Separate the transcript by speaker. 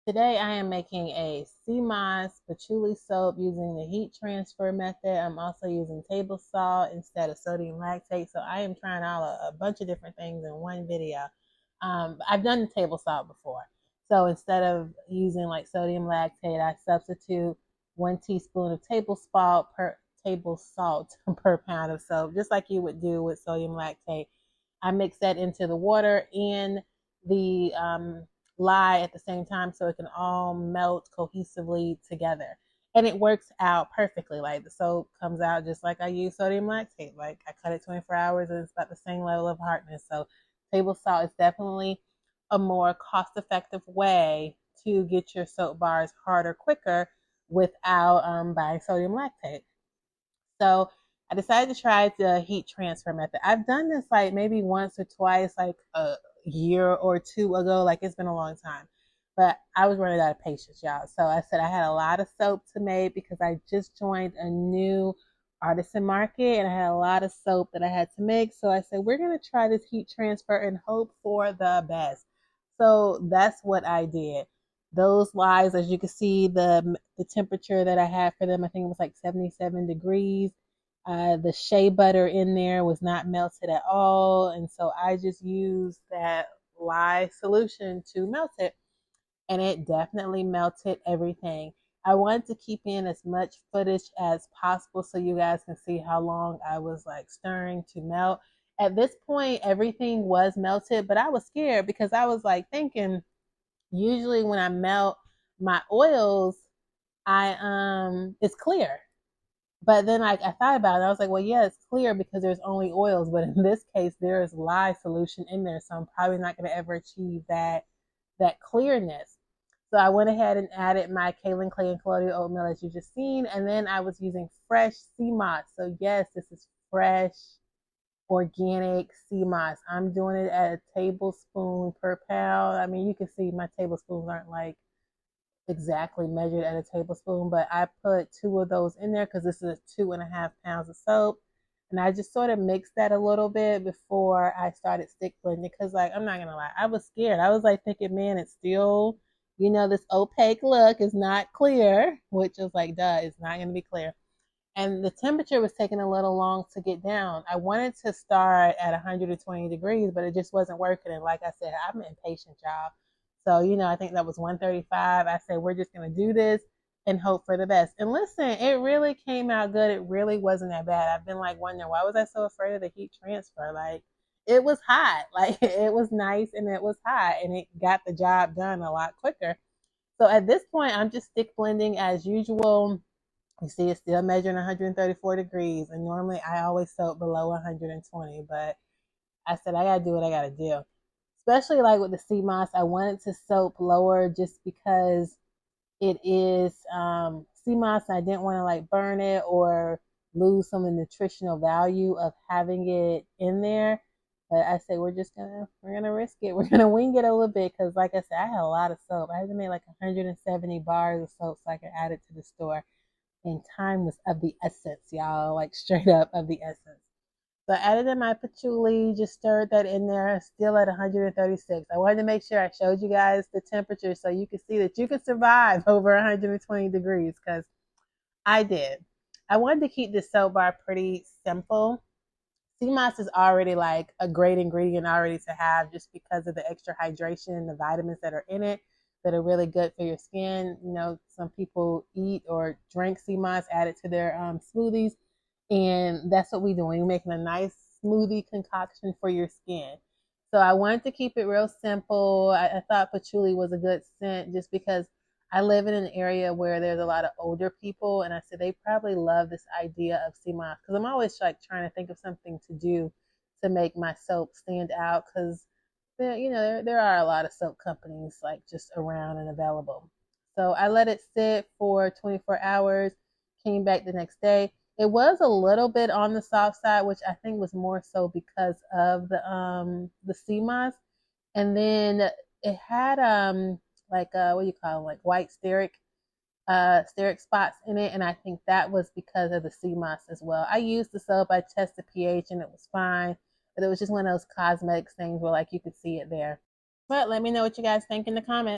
Speaker 1: Today I am making a Seamoss patchouli soap using the heat transfer method. I'm also using table salt instead of sodium lactate. So I am trying out a bunch of different things in one video. I've done the table salt before. So instead of using like sodium lactate, I substitute 1 teaspoon of table salt per pound of soap, just like you would do with sodium lactate. I mix that into the water and the lye at the same time so it can all melt cohesively together. And it works out perfectly. Like the soap comes out just like I use sodium lactate. Like I cut it 24 hours and it's about the same level of hardness. So table salt is definitely a more cost-effective way to get your soap bars harder quicker without buying sodium lactate. So I decided to try the heat transfer method. I've done this like maybe once or twice, like a year or two ago. Like it's been a long time. But I was running out of patience, y'all. So I said I had a lot of soap to make because I just joined a new artisan market and I had a lot of soap that I had to make. So I said, we're going to try this heat transfer and hope for the best. So that's what I did. Those lies, as you can see, the temperature that I had for them, I think it was like 77 degrees. The shea butter in there was not melted at all. And so I just used that lye solution to melt it. And it definitely melted everything. I wanted to keep in as much footage as possible so you guys can see how long I was like stirring to melt. At this point, everything was melted, but I was scared because I was like thinking, usually when I melt my oils, it's clear. But then like I thought about it, I was like, well, yeah, it's clear because there's only oils, but in this case, there is lye solution in there, so I'm probably not going to ever achieve that clearness. So I went ahead and added my kaolin clay and colloidal oatmeal as you just seen, and then I was using fresh Seamoss. So yes, this is fresh, organic Seamoss. I'm doing it at a tablespoon per pound. I mean, you can see my tablespoons aren't like exactly measured at a tablespoon, but I put 2 of those in there because this is 2.5 pounds of soap. And I just sort of mixed that a little bit before I started stick blending because, like, I'm not gonna lie, I was scared. I was like thinking, man, it's still, this opaque look is not clear, which is like, duh, it's not gonna be clear. And the temperature was taking a little long to get down. I wanted to start at 120 degrees, but it just wasn't working. And like I said, I'm impatient, y'all. So, I think that was 135. I said, we're just going to do this and hope for the best. And listen, it really came out good. It really wasn't that bad. I've been like wondering, why was I so afraid of the heat transfer? Like, it was hot. Like, it was nice and it was hot and it got the job done a lot quicker. So at this point, I'm just stick blending as usual. You see, it's still measuring 134 degrees. And normally I always soak below 120, but I said, I got to do what I got to do. Especially like with the Seamoss, I wanted to soak lower just because it is Seamoss. I didn't want to like burn it or lose some of the nutritional value of having it in there. But I say we're gonna risk it. We're gonna wing it a little bit because, like I said, I had a lot of soap. I had to make like 170 bars of soap so I could add it to the store. And time was of the essence, y'all. Like straight up of the essence. So I added in my patchouli, just stirred that in there, still at 136. I wanted to make sure I showed you guys the temperature so you can see that you can survive over 120 degrees because I did. I wanted to keep this soap bar pretty simple. Seamoss is already like a great ingredient already to have just because of the extra hydration and the vitamins that are in it that are really good for your skin. Some people eat or drink Seamoss, add it to their smoothies. And that's what we're doing. We're making a nice smoothie concoction for your skin. So I wanted to keep it real simple. I thought patchouli was a good scent just because I live in an area where there's a lot of older people. And I said they probably love this idea of Seamoss because I'm always like trying to think of something to do to make my soap stand out because there are a lot of soap companies like just around and available. So I let it sit for 24 hours, came back the next day. It was a little bit on the soft side, which I think was more so because of the Seamoss. And then it had like what do you call them, like white steric spots in it, and I think that was because of the Seamoss as well. I used the soap, I tested pH and it was fine, but it was just one of those cosmetics things where like you could see it there. But let me know what you guys think in the comments.